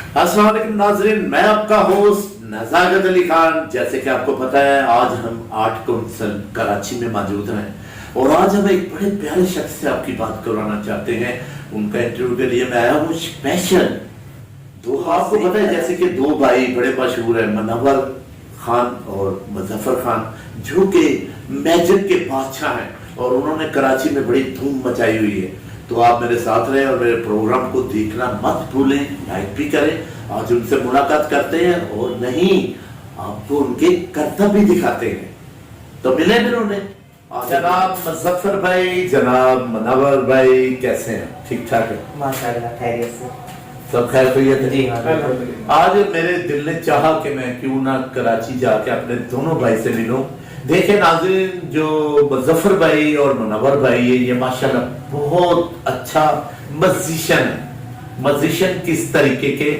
अस्सलाम वालेकुम नाज़रीन, मैं आपका होस्ट नज़ाकत अली खान। जैसे कि आपको पता है, आज हम आर्ट काउंसिल कराची में मौजूद हैं और आज हम एक बड़े प्यारे शख्स से आपकी बात करवाना चाहते हैं। उनका इंटरव्यू के लिए मैं आया हूँ स्पेशल। तो आपको पता है जैसे कि दो भाई बड़े मशहूर हैं, मुनव्वर खान और मुजफ्फर खान, जो कि मैजिक के बादशाह हैं और उन्होंने कराची में बड़ी धूम मचाई हुई है। तो आप मेरे साथ रहें और मेरे प्रोग्राम को देखना मत भूलें, लाइक भी करें। आज उनसे मुलाकात करते हैं और नहीं आपको उनके करतब भी दिखाते हैं। तो मिले फिर उन्हें। जनाब मुजफ्फर भाई, जनाब मुनव्वर भाई, कैसे हैं? ठीक ठाक है? माशाल्लाह, खैरियत से सब खैर खैरियत है? जी हाँ। आज मेरे दिल ने चाहा कि मैं क्यों ना कराची जाके अपने दोनों भाई से मिलूं। देखे नाज़रीन, जो मुजफ्फर भाई और मुनव्वर भाई है, ये माशाल्लाह बहुत अच्छा मजिशियन है। मजिशियन किस तरीके के?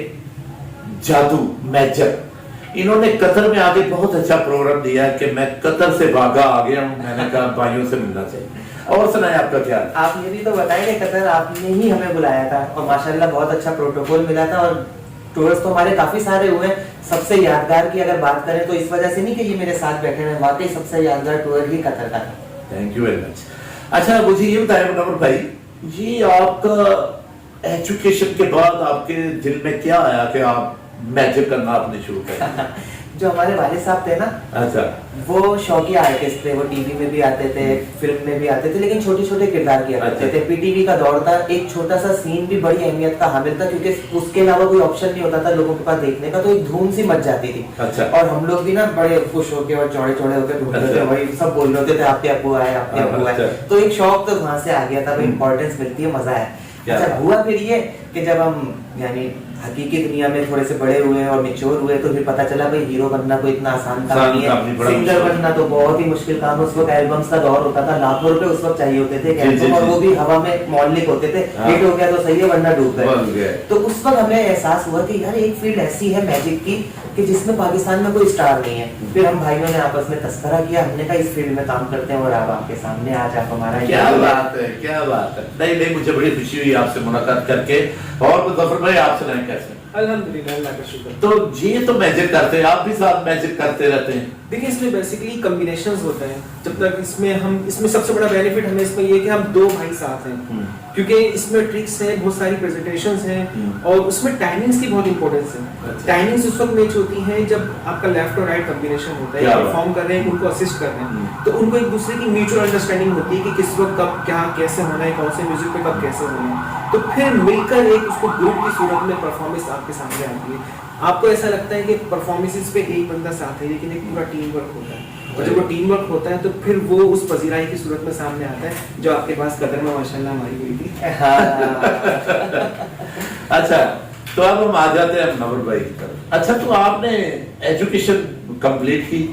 जादू, मैजिक। इन्होंने कतर में आके बहुत अच्छा प्रोग्राम दिया कि मैं कतर से भागा आ गया हूँ। मैंने कहा भाइयों से मिलना चाहिए। और सुनाए आपका क्या? आप ये भी तो बताएं कि कतर आपने ही हमें बुलाया था और माशाल्लाह बहुत अच्छा प्रोटोकॉल मिला था और टूर्स तो हमारे काफी सारे हुए हैं। सबसे यादगार की अगर बात करें तो इस वजह से नहीं कि ये मेरे साथ बैठे हैं, वाकई सबसे यादगार टूर ही कतर का था। Thank you very much. अच्छा, मुझे ये बताया मुनव्वर भाई, ये आपका एजुकेशन के बाद आपके दिल में क्या आया कि आप मैजिक करना आपने शुरू किया? जो हमारे वालिद साहब थे ना, अच्छा, वो शौकिया आर्टिस्ट थे। वो टीवी में भी आते थे, फिल्म में भी आते थे, लेकिन छोटे छोटे किरदार किया करते थे। पीटीवी का दौर था, एक छोटा सा सीन भी बड़ी अहमियत का हामिल था, क्योंकि उसके अलावा कोई ऑप्शन नहीं होता था लोगों के पास देखने का, तो एक धूम सी मच जाती थी। अच्छा। और हम लोग भी ना बड़े खुश होके और चौड़े चौड़े होकर ढूंढते थे, वही सब बोल रहे थे आपके अब्बू आए, आपके अब्बू आए। तो एक शौक तो वहां से आ गया था, इंपॉर्टेंस मिलती है, मजा है। अच्छा, हुआ फिर ये कि जब हम यानी हकीकी दुनिया में थोड़े से बड़े हुए और मैच्योर हुए, तो फिर पता चला भाई हीरो बनना कोई इतना आसान काम नहीं है। सिंगर बनना तो बहुत ही मुश्किल काम है। उस वक्त एल्बम्स का दौर होता था, लाखों रुपए उस वक्त चाहिए होते थे एल्बम, और वो भी हवा में मौलिक होते थे। हिट हो गया तो सही है, वरना डूब गए। तो उस वक्त हमें एहसास हुआ कि यार एक फील्ड ऐसी है मैजिक की कि जिसमें पाकिस्तान में कोई स्टार नहीं है। फिर हम भाइयों ने आपस में तस्करा किया, हमने कहा इस फील्ड में काम करते हैं और अब आपके सामने आज आप हमारा। क्या बात है, क्या बात है। नहीं नहीं, मुझे बड़ी खुशी हुई आपसे मुलाकात करके। और मुजफ्फर भाई, आप सुनाएं कैसे? अल्हम्दुलिल्लाह, अल्लाह का शुक्र। तो ये तो मैजिक करते हैं, आप भी साथ मैजिक करते रहते हैं। देखिए, इसमें बेसिकली कॉम्बिनेशंस होते हैं। जब तक इसमें सबसे बड़ा बेनिफिट हमें इसमें ये कि हम दो भाई साथ हैं, क्योंकि इसमें ट्रिक्स हैं, बहुत सारी प्रेजेंटेशंस हैं और उसमें टाइमिंग्स की बहुत इंपॉर्टेंस है। टाइमिंग्स उस वक्त मैच होती हैं जब आपका लेफ्ट और राइट कॉम्बिनेशन होता है, परफॉर्म कर रहे हैं, उनको असिस्ट कर रहे हैं, तो उनको एक दूसरे की म्यूचुअल अंडरस्टैंडिंग होती है कि किस वक्त कब क्या कैसे होना है, कौन से म्यूजिक पे कब कैसे होना है। तो फिर मिलकर एक उसको ग्रुप की सूरत में परफॉर्मेंस आपके सामने आती है। आपको ऐसा लगता है कि परफॉर्मेंसेस पे एक बंदा साथ है, लेकिन एक पूरा टीम वर्क होता है। और जब वो टीम वर्क होता है तो फिर वो उस पजीराई की सूरत में सामने आता है जो आपके पास कदर में माशाल्लाह हमारी हुई थी। अच्छा, तो अब हम आ जाते हैं मुनव्वर भाई की तरफ। अच्छा, तो आपने एजुकेशन कंप्लीट की,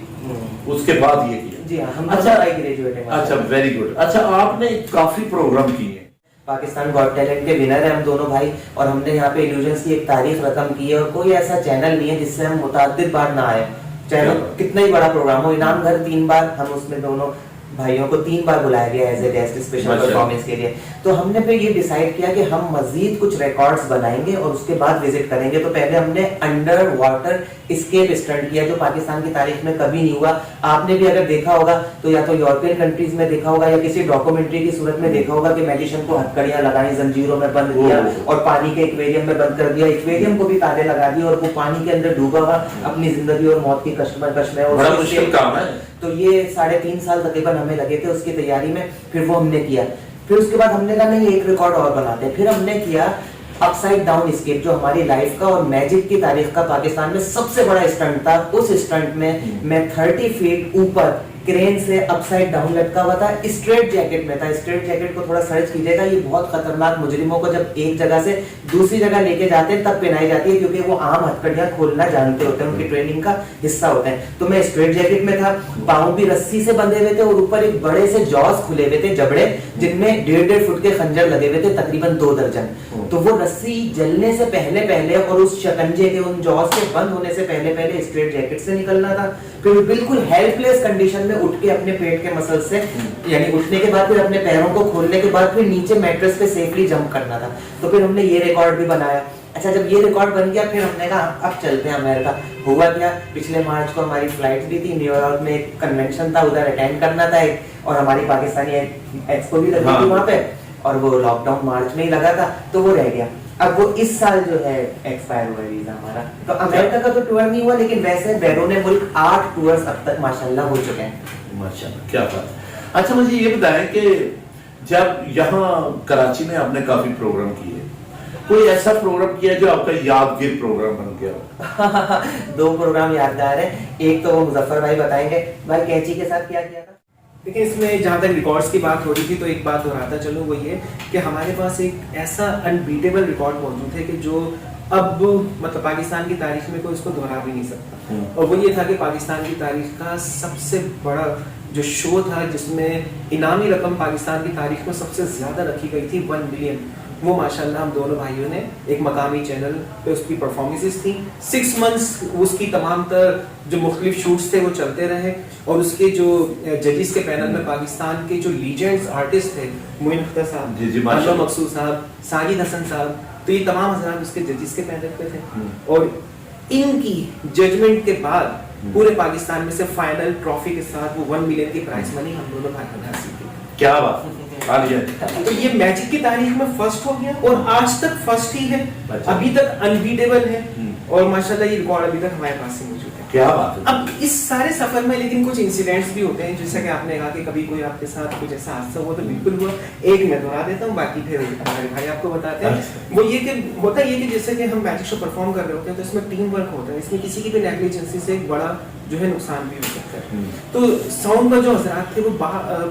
उसके बाद ये किया? जी हाँ, हम अच्छा ग्रेजुएट हैं। अच्छा, वेरी गुड। अच्छा, आपने काफी प्रोग्राम किए। पाकिस्तान गॉट टैलेंट के विनर है हम दोनों भाई, और हमने यहाँ पे इल्यूजन्स की एक तारीफ रकम की है। और कोई ऐसा चैनल नहीं है जिससे हम मुतअद्दिद बार ना आए, चाहे कितना ही बड़ा प्रोग्राम हो। इनाम घर 3 बार, हम उसमें दोनों भाइयों को 3 बार बुलाया गया as a guest special performance के लिए। तो हमने फिर ये डिसाइड किया कि हम मजीद कुछ रिकॉर्ड्स बनाएंगे और उसके बाद विजिट करेंगे। तो पहले हमने अंडर वाटर स्केप स्टंट किया, जो पाकिस्तान की तारीख में कभी नहीं हुआ। आपने भी अगर देखा होगा तो या तो यूरोपियन कंट्रीज में देखा होगा या किसी डॉक्यूमेंट्री की सूरत में देखा होगा कि मैजिशियन को हथकड़ियां लगाई, जंजीरों में बंद किया और पानी के एक्वेरियम में बंद कर दिया, एक्वेरियम को भी ताले लगा दिए और वो पानी के अंदर डूबा हुआ अपनी जिंदगी और मौत की कश्मकश में। बड़ा मुश्किल काम है। तो ये 3.5 साल तकरीबन हमें लगे थे उसकी तैयारी में। फिर वो हमने किया। फिर उसके बाद हमने कहा नहीं, एक रिकॉर्ड और बनाते हैं। फिर हमने किया अपसाइड डाउन स्केप, जो हमारी लाइफ का और मैजिक की तारीख का पाकिस्तान में सबसे बड़ा स्टंट था। उस स्टंट में मैं 30 फीट ऊपर क्रेन से अपसाइड डाउन लटका हुआ था, स्ट्रेट जैकेट में था। स्ट्रेट जैकेट को थोड़ा सर्च कीजिएगा, ये बहुत खतरनाक मुजरिमों को जब एक जगह से दूसरी जगह लेके जाते हैं तब पहनाई जाती है, क्योंकि वो आम हथकड़ियां खोलना जानते होते हैं, उनकी ट्रेनिंग का हिस्सा होते हैं। तो मैं स्ट्रेट जैकेट में था, पाँव भी रस्सी से बंधे हुए थे और ऊपर एक बड़े से जॉस खुले हुए थे, जबड़े, जिनमें 1.5 फुट के खंजर लगे हुए थे, तकरीबन 2 दर्जन। तो वो रस्सी जलने से पहले और उस शिकंजे के, उन जॉस के बंद होने से पहले स्ट्रेट जैकेट से निकलना था। फिर बिल्कुल हेल्पलेस कंडीशन में उठ के अपने पेट के मसल से, यानी उठने के बाद फिर अपने पैरों को खोलने के बाद फिर नीचे मैट्रेस पे सेफली जंप करना था। तो फिर हमने ये रिकॉर्ड भी बनाया। अच्छा जब ये रिकॉर्ड बन गया फिर हमने कहा अब चलते हैं अमेरिका। हुआ क्या, पिछले मार्च को हमारी फ्लाइट भी थी, न्यूयॉर्क में एक कन्वेंशन था, उधर अटेंड करना था एक, और हमारी पाकिस्तानी एक्सपो भी लगी थी वहाँ पे, और वो लॉकडाउन मार्च में ही लगा था तो वो रह गया। अब वो इस साल जो है एक्सपायर हुआ वीजा हमारा। तो अमेरिका का तो टूर नहीं हुआ, लेकिन वैसे बैरून मुल्क 8 टूर्स अब तक माशाल्लाह हो चुके हैं। माशाल्लाह, क्या बात। अच्छा मुझे ये बताएं कि जब यहाँ कराची में आपने काफी प्रोग्राम किए, कोई ऐसा प्रोग्राम किया जो आपका यादगार प्रोग्राम बन गया हो? 2 प्रोग्राम यादगार है, एक तो वो मुजफ्फर भाई बताएंगे, भाई कैंची के साथ क्या किया था। देखिए इसमें जहाँ तक रिकॉर्ड्स की बात हो रही थी तो एक बात दोहराता चलो, वो ये कि हमारे पास एक ऐसा अनबीटेबल रिकॉर्ड मौजूद है कि जो अब मतलब पाकिस्तान की तारीख में कोई इसको दोहरा भी नहीं सकता। और वो ये था कि पाकिस्तान की तारीख का सबसे बड़ा जो शो था जिसमें इनामी रकम पाकिस्तान की तारीख में सबसे ज़्यादा रखी गई थी 1 मिलियन, वो माशाल्लाह हम दोनों भाइयों ने एक मकामी चैनल पे उसकी परफॉर्मेंसेस थी। 6 मंथ्स उसकी तमाम तर जो मुख्तलिफ शूट्स थे वो चलते रहे, और उसके जो जजेस के पैनल में पाकिस्तान के जो लीजेंड्स आर्टिस्ट थे, मोइन अख्तर साहब, अनवर मकसूद साहब, साजिद हसन साहब, तो ये तमाम हज़रात उसके जजेस के पैनल पे थे। और इनकी जजमेंट के बाद पूरे पाकिस्तान में से फाइनल ट्रॉफी के साथ वो 1 मिलियन की प्राइस मनी हम दोनों भाइयों ने हासिल की। क्या बात। तो ये मैजिक की तारीख में फर्स्ट हो गया और आज तक फर्स्ट ही है, अभी तक अनबीटेबल है, और माशाल्लाह ये रिकॉर्ड अभी तक हमारे पास से मौजूद है। क्या बात है। अब इस सारे सफर में लेकिन कुछ इंसिडेंट्स भी होते हैं, जैसे कि आपने कहा कि कभी कोई आपके साथ कुछ ऐसा हादसा हुआ, तो बिल्कुल हुआ। एक मैं दोहरा देता हूँ, बाकी फिर हमारे भाई आपको बताते हैं। वो ये कि होता ये कि जैसे कि हम मैजिक शो परफॉर्म कर रहे होते हैं तो इसमें टीम वर्क होता है, इसमें किसी की भी नेग्लिजेंसी से एक बड़ा जो है नुकसान भी हो सकता है। तो साउंड पर जो हजरात थे वो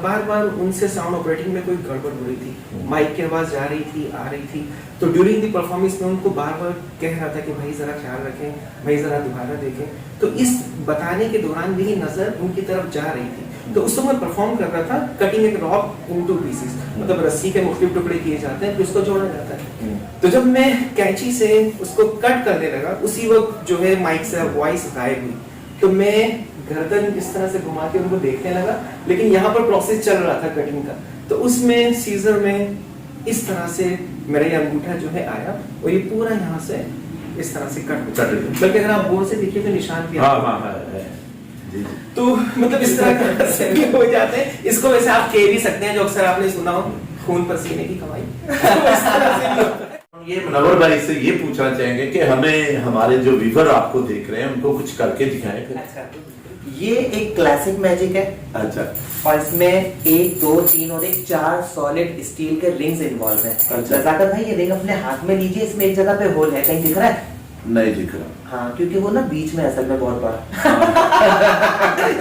बार बार उनसे साउंड ऑपरेटिंग में कोई गड़बड़ हो रही थी, माइक की आवाज़ जा रही थी, आ रही थी, तो ड्यूरिंग द परफॉर्मेंस में उनको बार बार कह रहा था कि भाई ज़रा ख्याल रखें, भाई ज़रा दोबारा देखें। तो इस बताने के दौरान मेरी नज़र उनकी तरफ जा रही थी, तो उस समय परफॉर्म कर रहा था कटिंग एक रॉक इनटू पीसेस, मतलब रस्सी के मुख्तलिफ टुकड़े किए जाते हैं फिर उसको जोड़ा जाता है। तो जब मैं कैंची से उसको कट करने लगा, उसी वक्त जो है माइक से वॉइस गायब हुई, तो मैं गर्दन इस तरह से घुमा के उनको देखने लगा, लेकिन यहाँ पर प्रोसेस चल रहा था कटिंग का, तो उसमें सीजर में इस तरह से मेरा ये अंगूठा जो है आया और ये पूरा यहाँ से इस तरह से कट बल्कि अगर आप गौर से देखिए तो निशान भी तो मतलब इस तरह से भी हो जाते हैं। इसको वैसे आप कह भी सकते हैं, जो अक्सर आपने सुना हो, खून पसीने की कमाई। ये मुनव्वर भाई से ये पूछना चाहेंगे कि हमें हमारे जो व्यूअर आपको देख रहे हैं उनको कुछ करके दिखाएं फिर। अच्छा, ये एक क्लासिक मैजिक है। अच्छा। और इसमें 1, 2, 3 और 4 सॉलिड स्टील के रिंग्स इन्वॉल्व हैं। अच्छा। रज़ाकत भाई ये रिंग अपने हाथ में लीजिए, इसमें एक जगह पे होल है, कहीं दिख रहा है? नहीं दिख रहा। हाँ, क्योंकि वो ना बीच में असल में बहुत बड़ा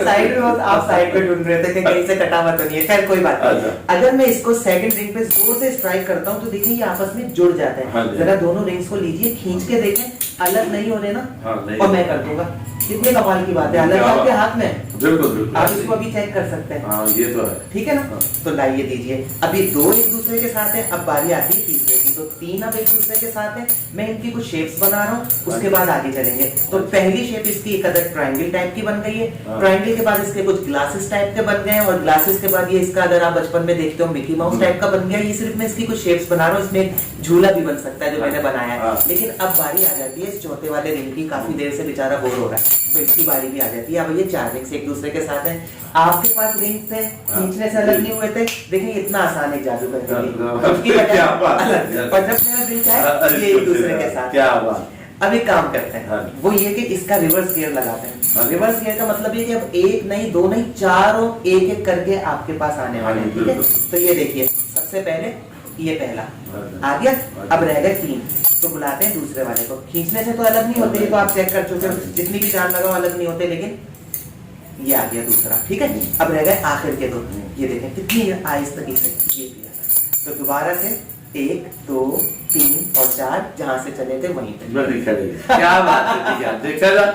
साइड में आप साइड पे ढूंढ रहे थे कि कहीं से कटा हुआ तो नहीं है, खैर कोई बात नहीं। अगर मैं इसको सेकंड रिंग पे जोर से स्ट्राइक करता हूँ तो देखिए ये आपस में जुड़ जाते हैं। जरा दोनों रिंग्स को लीजिए, खींच के देखें, अलग नहीं हो रहे ना। और मैं कर दूंगा, कितने कमाल की बात है, अलग आपके हाथ में। बिल्कुल आप इसको अभी चेक कर सकते हैं। हाँ, ये तो है। ठीक है ना। तो लाइए दीजिए, अभी 2 एक दूसरे के साथ है, अब बारी आती है तीसरे की, तो 3 अब एक दूसरे के साथ है। मैं इनकी कुछ शेप्स बना रहा हूँ, उसके बाद आगे चलेंगे। तो पहली शेप इसकी एक अदर ट्रायंगल टाइप की बन गई है, ट्रायंगल के बाद इसके कुछ ग्लासेस टाइप के बन गए, और ग्लासेस के बाद ये इसका अगर आप बचपन में देखते हो मिकी माउस टाइप का बन गया। ये सिर्फ मैं इसकी कुछ शेप्स बना रहा हूँ, इसमें एक झूला भी बन सकता है जो मैंने बनाया है। लेकिन अब बारी आ जाती है इस चौथे वाले रिंग की, काफी देर से बेचारा बोर हो रहा है तो इसकी बारी भी आ जाती है। अब ये 4 रिंग्स एक दूसरे के साथ हैं, आपके पास रिंग्स हैं, खींचने से अलग नहीं हुए थे। देखिए इतना आसान है जादू करने की, और जब मेरा दिल चाहे ये एक दूसरे के साथ। क्या बात। अब एक काम करते हैं, वो ये कि इसका रिवर्स गियर लगाते हैं। रिवर्स गियर का मतलब ये कि अब 1 नहीं 2 नहीं 4 और एक एक करके आपके पास आने वाले हैं। ठीक है, तो ये देखिए सबसे पहले ये पहला आ गया, अब रह गए 3, तो बुलाते हैं दूसरे वाले को। खींचने से तो अलग नहीं होते, तो आप चेक कर चुके हो, जितनी भी जान लगाओ अलग नहीं होते, लेकिन ये आ गया दूसरा। ठीक है, अब रह गए आखिर के 2, ये देखें कितनी आहिस्ता से ये भी आ। तो दोबारा से 1, 2, 3 और 4 जहाँ से चले थे वहीं पे। क्या बात है, देखा जा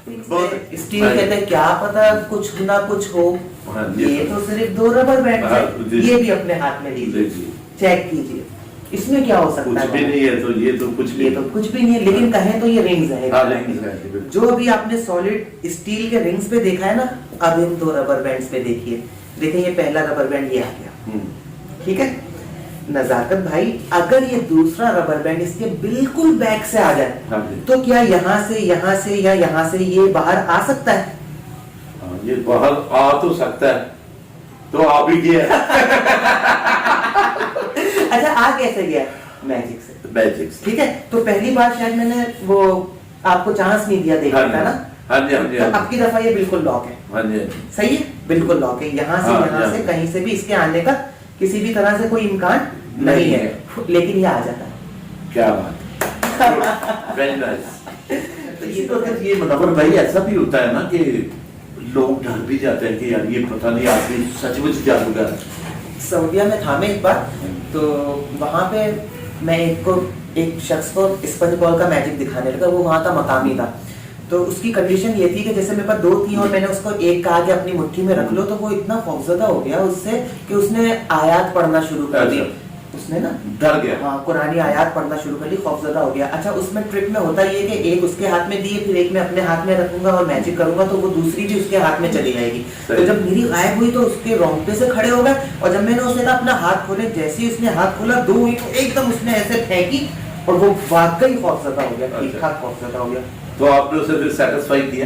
स्टील कहते हैं, क्या पता कुछ ना कुछ हो। ये तो सिर्फ 2 रबर बैंड है, ये भी अपने हाथ में लीजिए, चेक कीजिए इसमें क्या हो सकता है। कुछ भी नहीं है, तो ये तो कुछ भी नहीं है, लेकिन कहें तो ये रिंग्स है। जो अभी आपने सॉलिड स्टील के रिंग्स पे देखा है ना, अब इन 2 रबर बैंड्स पे देखिए। देखिए ये पहला रबर बैंड ये आ गया। ठीक है, नजाकत भाई, अगर ये दूसरा रबर बैंड इसके बिल्कुल बैक से आ जाए, हाँ जी। तो क्या यहाँ से या यहाँ से ये बाहर आ सकता है? हाँ, ये बाहर आ तो सकता है, तो आ भी गया। अच्छा, आ कैसे गया? मैजिक से। मैजिक से। ठीक है, तो पहली बार शायद मैंने वो आपको चांस नहीं दिया देखने का ना। हाँ जी, हाँ जी, तो हाँ अब की दफा ये बिल्कुल लॉक है। जी, हाँ जी। सही है, बिल्कुल लॉक है। यहाँ से हाँ, यहाँ हाँ। से कहीं से भी इसके आने का किसी भी तरह से कोई इम्कान नहीं है, लेकिन ये आ जाता है। क्या बात, वेरी नाइस। तो ये तो अगर ये मुनव्वर भाई ऐसा भी होता है ना कि लोग डर भी जाते हैं कि यार ये पता नहीं आदमी सचमुच जादूगर है। सऊदीया में था मैं एक बार, तो वहाँ पे मैं एक शख्स को स्पंज बॉल का मैजिक दिखाने लगा। वो वहाँ का मकामी था, तो उसकी कंडीशन ये थी कि जैसे मेरे पास 2 थी और मैंने उसको एक कहा कि अपनी मुट्ठी में रख लो, तो वो इतना खौफजदा हो गया उससे कि उसने आयत पढ़ना शुरू कर दी। उसने ना डर गया। हाँ, कुरानी आयत पढ़ना शुरू कर दी, खौफजदा हो गया। अच्छा, उसमें ट्रिक में होता ये कि एक उसके हाथ में दिए, फिर एक मैं अपने हाथ में रखूंगा और मैजिक करूंगा, तो वो दूसरी भी उसके हाथ में चली जाएगी। तो जब मेरी गायब हुई तो उसके रोंगटे से खड़े हो गए, और जब मैंने उसने कहा अपना हाथ खोले, जैसे ही उसने हाथ खोला 2 ईंट एकदम उसने ऐसे फेंकी और वो वाकई खौफजदा हो गया, ठीक ठाक खौफजदा हो गया। तो आपने उसे फिर सेटिस्फाई किया?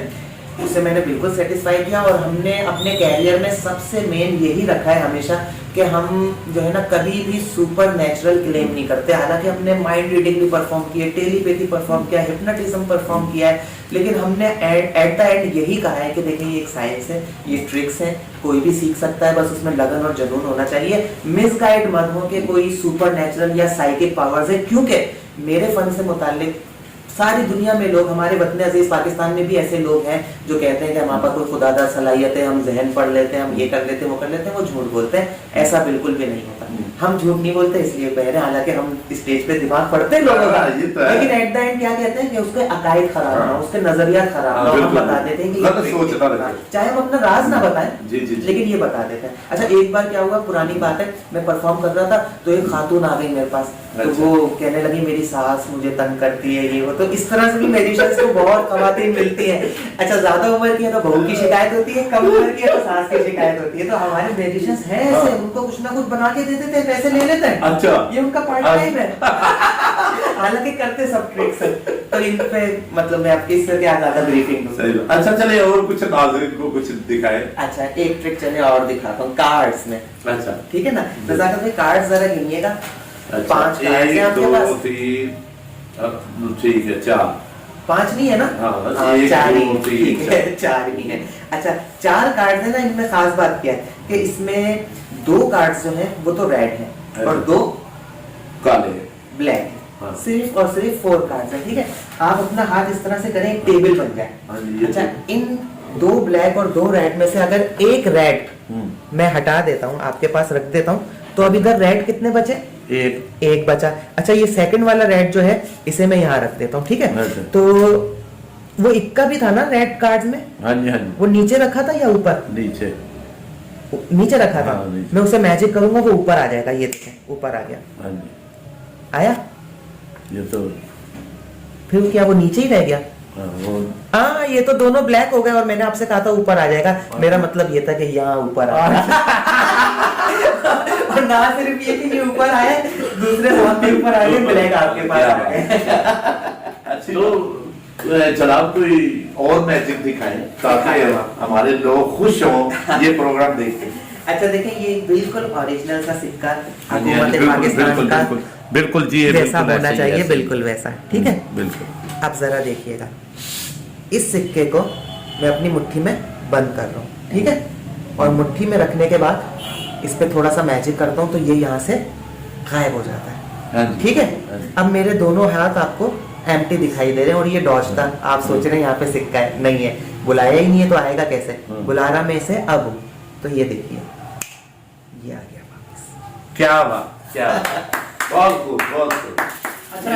उसे मैंने बिल्कुल सेटिस्फाई किया, और हमने अपने कैरियर में सबसे मेन यही रखा है हमेशा कि हम जो है ना कभी भी सुपर नेचुरल क्लेम नहीं करते। हालांकि हमने माइंड रीडिंग भी परफॉर्म की है, टेलीपैथी परफॉर्म किया, हिप्नोटिज्म परफॉर्म किया है, लेकिन हमने एट द एंड यही कहा है कि देखिए ये एक साइंस है, ये ट्रिक्स है, कोई भी सीख सकता है, बस उसमें लगन और जुनून होना चाहिए। मिसगाइड मत हो कि कोई सुपर नेचुरल या साइकिक पावर्स है, क्योंकि मेरे फन से मुताल्लिक सारी दुनिया में लोग, हमारे वतन अजीज पाकिस्तान में भी ऐसे लोग हैं जो कहते हैं कि हमारे पास कोई खुदादा सलाहियत है, हम जहन पढ़ लेते हैं, हम ये कर लेते हैं, वो कर लेते हैं। वो झूठ बोलते हैं, ऐसा बिल्कुल भी नहीं होता। हम झूठ नहीं बोलते इसलिए कह रहे हैं, हालांकि हम स्टेज पे दिमाग पढ़ते हैं लोगों का, ये तो है। लेकिन एट द एंड क्या कहते हैं कि उसके अकायद खराब ना हो, उसके नजरिया खराब ना हो, हम बिल्कुल। बता देते हैं कि गलत ये सोच ना रखें। चाहे हम अपना राज ना बताएं, जी, जी, जी। लेकिन ये बता देते हैं। अच्छा, एक बार क्या हुआ, पुरानी बात है, मैं परफॉर्म कर रहा था तो एक खातून आ गई मेरे पास, तो अच्छा। वो कहने लगी मेरी सास मुझे तंग करती है, ये वो। तो इस तरह से भी मैजिशियंस को बहुत खवातीन मिलती है। अच्छा, ज्यादा उम्र की है तो बहू की शिकायत होती है, कम उम्र की है तो सास की शिकायत होती है। तो हमारे मैजिशियंस हैं ऐसे, उनको कुछ ना कुछ बना के दे देते हैं, पैसे ले लेते हैं। अच्छा। ये उनका पार्ट टाइम है। हालांकि करते सब ट्रिक्स है। तो इन पे मतलब मैं आपकी इससे क्या ज्यादा ब्रीफिंग दूं। सही बात। अच्छा, चलिए और कुछ नाज़रीन को कुछ दिखाएं। अच्छा, एक ट्रिक चले और दिखाता हूँ कार्ड्स में। अच्छा, ठीक है ना, नज़ाकत भाई कार्ड्स जरा गिनिएगा। अच्छा, 5 कार्ड्स हैं 1 आपके 2 पास। 3 ठीक है, 4 5 नहीं है ना? हाँ, बस हाँ, 1 4 ही 2 ठीक 3 है, 4 ही है। अच्छा, 4 कार्ड्स है ना, इनमें खास बात क्या है कि इसमें 2 कार्ड्स जो हैं वो तो रेड हैं और 2 काले। ब्लैक है। हाँ। सिर्फ और सिर्फ 4 कार्ड्स हैं। ठीक है, आप अपना हाथ इस तरह से करें, एक टेबल बन जाए। हाँ जी, ये अच्छा, टेबल। इन 2 ब्लैक और 2 रेड में से अगर एक रेड मैं हटा देता हूँ, आपके पास रख देता हूँ, तो अब इधर रेड कितने बचे? एक बचा। अच्छा, ये सेकंड वाला रेड जो है इसे मैं यहाँ रख देता हूँ। ठीक है, अच्छा। तो वो इक्का भी था ना रेड कार्ड में, हाँ जी, हाँ जी, वो नीचे रखा था या ऊपर? नीचे। नीचे रखा था। हाँ, नीचे। मैं उसे मैजिक करूंगा वो ऊपर आ जाएगा। ये देखें, ऊपर आ गया। हाँ जी, आया? ये तो फिर क्या वो नीचे ही रह गया? वो ये तो दोनों ब्लैक हो गए और मैंने आपसे कहा था ऊपर आ जाएगा। मेरा मतलब ये था कि यहाँ ऊपर आ और ना सिर्फ ये कि ये ऊपर आए, दूसरे हाथ भी ऊपर आ गए, ब्लैक आपके पास आ गए। तो जनाब कोई और मैजिक दिखाएं ताकि हमारे लोग खुश हों ये प्रोग्राम देख के। अच्छा, देखें, ये बिल्कुल ओरिजिनल सा सिक्का हाँ जी, हाँ जी, हुकूमत पाकिस्तान का बिल्कुल जी, ये जैसा बिल्कुल होना ऐसे ही, चाहिए, ऐसे ही। बिल्कुल वैसा। ठीक है, बिल्कुल। अब जरा देखिएगा, इस सिक्के को मैं अपनी मुट्ठी में बंद कर रहा हूँ। ठीक है, और मुट्ठी में रखने के बाद इस पे थोड़ा सा मैजिक करता हूँ तो ये यहाँ से गायब हो जाता है। हाँ जी, ठीक हाँ है, जी। अब मेरे दोनों हाथ आपको एम्प्टी दिखाई दे रहे हैं और ये डॉज था। आप सोच रहे हैं यहाँ पे सिक्का है, नहीं है, बुलाया ही नहीं है तो आएगा कैसे? बुला रहा मैं इसे अब हूँ। तो ये देखिए, ये आ गया वापस। क्या बात, क्या बात। बहुत खूब, बहुत खूब। अच्छा,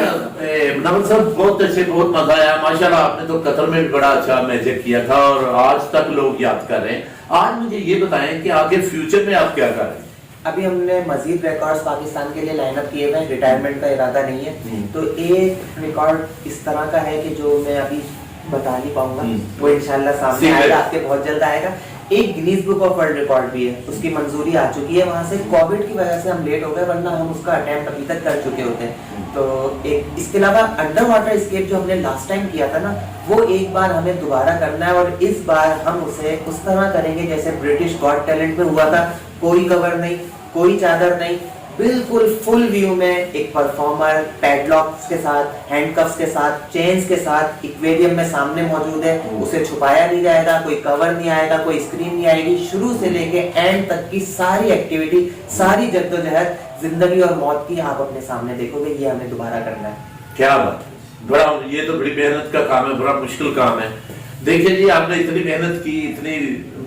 नमन साहब, बहुत अच्छे, बहुत मजा आया माशाल्लाह। आपने तो कतर में भी बड़ा अच्छा मैजिक किया था और आज तक लोग याद कर रहे हैं। आज मुझे ये बताएं कि आगे फ्यूचर में आप क्या कर रहे हैं? अभी हमने मजीद रिकॉर्ड्स पाकिस्तान के लिए लाइनअप किए हुए हैं, रिटायरमेंट का इरादा नहीं है। तो एक रिकॉर्ड इस तरह का है कि जो मैं अभी बता नहीं पाऊंगा, वो इंशाल्लाह सामने आएगा, आपके बहुत जल्द आएगा। एक Guinness book of world record भी है, उसकी मंजूरी आ चुकी है वहां से। कोविड की वजह से हम लेट हो गए, वरना हम उसका अटेम्प्ट अभी तक कर चुके होते। तो एक इसके अलावा अंडर वाटर स्केप जो हमने लास्ट टाइम किया था ना, वो एक बार हमें दोबारा करना है, और इस बार हम उसे उस तरह करेंगे जैसे ब्रिटिश गॉट टैलेंट में हुआ था। कोई कवर नहीं, कोई चादर नहीं, बिल्कुल फुल व्यू में एक परफॉर्मर पैडलॉक्स के साथ, हैंडकफ्स के साथ, चेन्स के साथ एक्वेरियम में सामने मौजूद है। उसे छुपाया नहीं जाएगा, कोई कवर नहीं आएगा, कोई स्क्रीन नहीं आएगी। शुरू से लेके एंड तक की सारी एक्टिविटी, सारी जद्दोजहद, जिंदगी और मौत की आप अपने सामने देखोगे। ये हमें दोबारा करना है। क्या बात है, बड़ा, ये तो बड़ी मेहनत का काम है, बड़ा मुश्किल काम है। देखिए जी, आपने इतनी मेहनत की, इतनी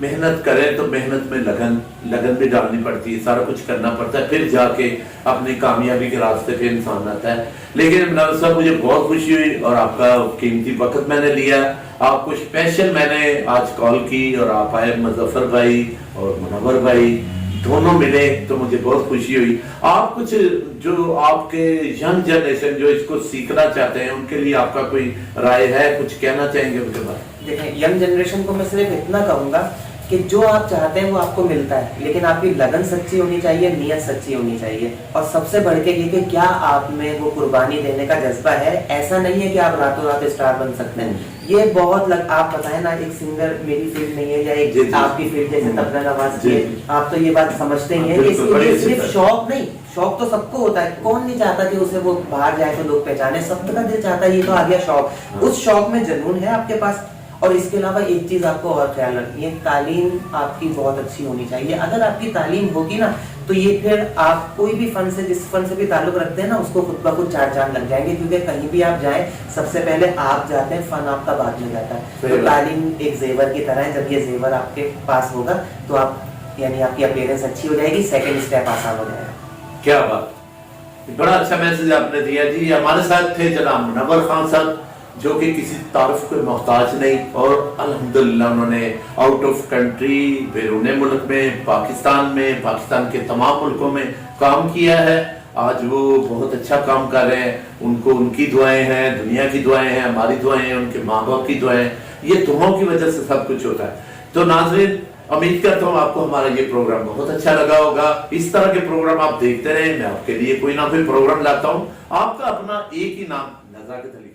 मेहनत करें तो मेहनत में लगन भी डालनी पड़ती है, सारा कुछ करना पड़ता है, फिर जाके अपनी कामयाबी के रास्ते पे इंसान आता है। लेकिन इमरान साहब, मुझे बहुत खुशी हुई और आपका कीमती वक्त मैंने लिया। आपको स्पेशल मैंने आज कॉल की और आप आए, मुजफ्फर भाई और मुनव्वर भाई दोनों मिले, तो मुझे बहुत खुशी हुई। आप कुछ जो आपके यंग जनरेशन जो इसको सीखना चाहते हैं, उनके लिए आपका कोई राय है, कुछ कहना चाहेंगे उनके बारे में? देखें, यंग जनरेशन को मैं सिर्फ इतना कहूंगा कि जो आप चाहते हैं वो आपको मिलता है, लेकिन आपकी लगन सच्ची होनी चाहिए, नियत सच्ची होनी चाहिए, और सबसे बढ़ के ये कि क्या आप में वो कुर्बानी देने का जज्बा है। ऐसा नहीं है कि आप रातों रात स्टार बन सकते हैं। ये बहुत आप बताएं ना, एक सिंगर मेरी फील्ड नहीं है या एक आपकी फील्ड जैसे तबला नवाज की है, आप तो ये बात समझते ही हैं कि इसके सिर्फ शौक नहीं, शौक तो सबको होता है। कौन नहीं चाहता कि उसे वो बाहर जाए तो लोग पहचाने, सबका दिल चाहता है। ये तो आ गया शौक। उस शौक में जुनून है आपके पास। और इसके अलावा एक चीज आपको और ख्याल रखनी है, तालीम आपकी बहुत अच्छी होनी चाहिए। अगर आपकी तालीम होगी ना, तो ये फिर आप कोई भी फन से, जिस फन से भी ताल्लुक रखते हैं ना, उसको खुद ब खुद चार चांद लग जाएंगे। क्योंकि कहीं भी आप जाएं, सबसे पहले आप जाते हैं, फन आपका बाद में जाता है। तो तालीम एक जेवर की तरह है। जब ये जेवर आपके पास होगा तो आप, यानी आपकी अपीयरेंस अच्छी हो जाएगी, सेकंड स्टेप आसान हो जाएगा। क्या बात, बड़ा अच्छा मैसेज आपने दिया जी। हमारे साथ थे जनाब मुनव्वर खान साहब, जो कि किसी तारीफ को मोहताज नहीं, और अल्हम्दुलिल्लाह उन्होंने आउट ऑफ कंट्री, बैरून मुल्क में, पाकिस्तान के तमाम मुल्कों में काम किया है। आज वो बहुत अच्छा काम कर रहे हैं। उनको उनकी दुआएं हैं, दुनिया की दुआएं हैं, हमारी दुआएं हैं, उनके माँ बाप की दुआएं, ये दुआओं की वजह से सब कुछ होता है। तो नाज़रीन, उम्मीद करता हूँ आपको हमारा ये प्रोग्राम बहुत अच्छा लगा होगा। इस तरह के प्रोग्राम आप देखते रहें, मैं आपके लिए कोई ना कोई प्रोग्राम लाता हूँ। आपका अपना एक ही नाम, नज़ाकत अली।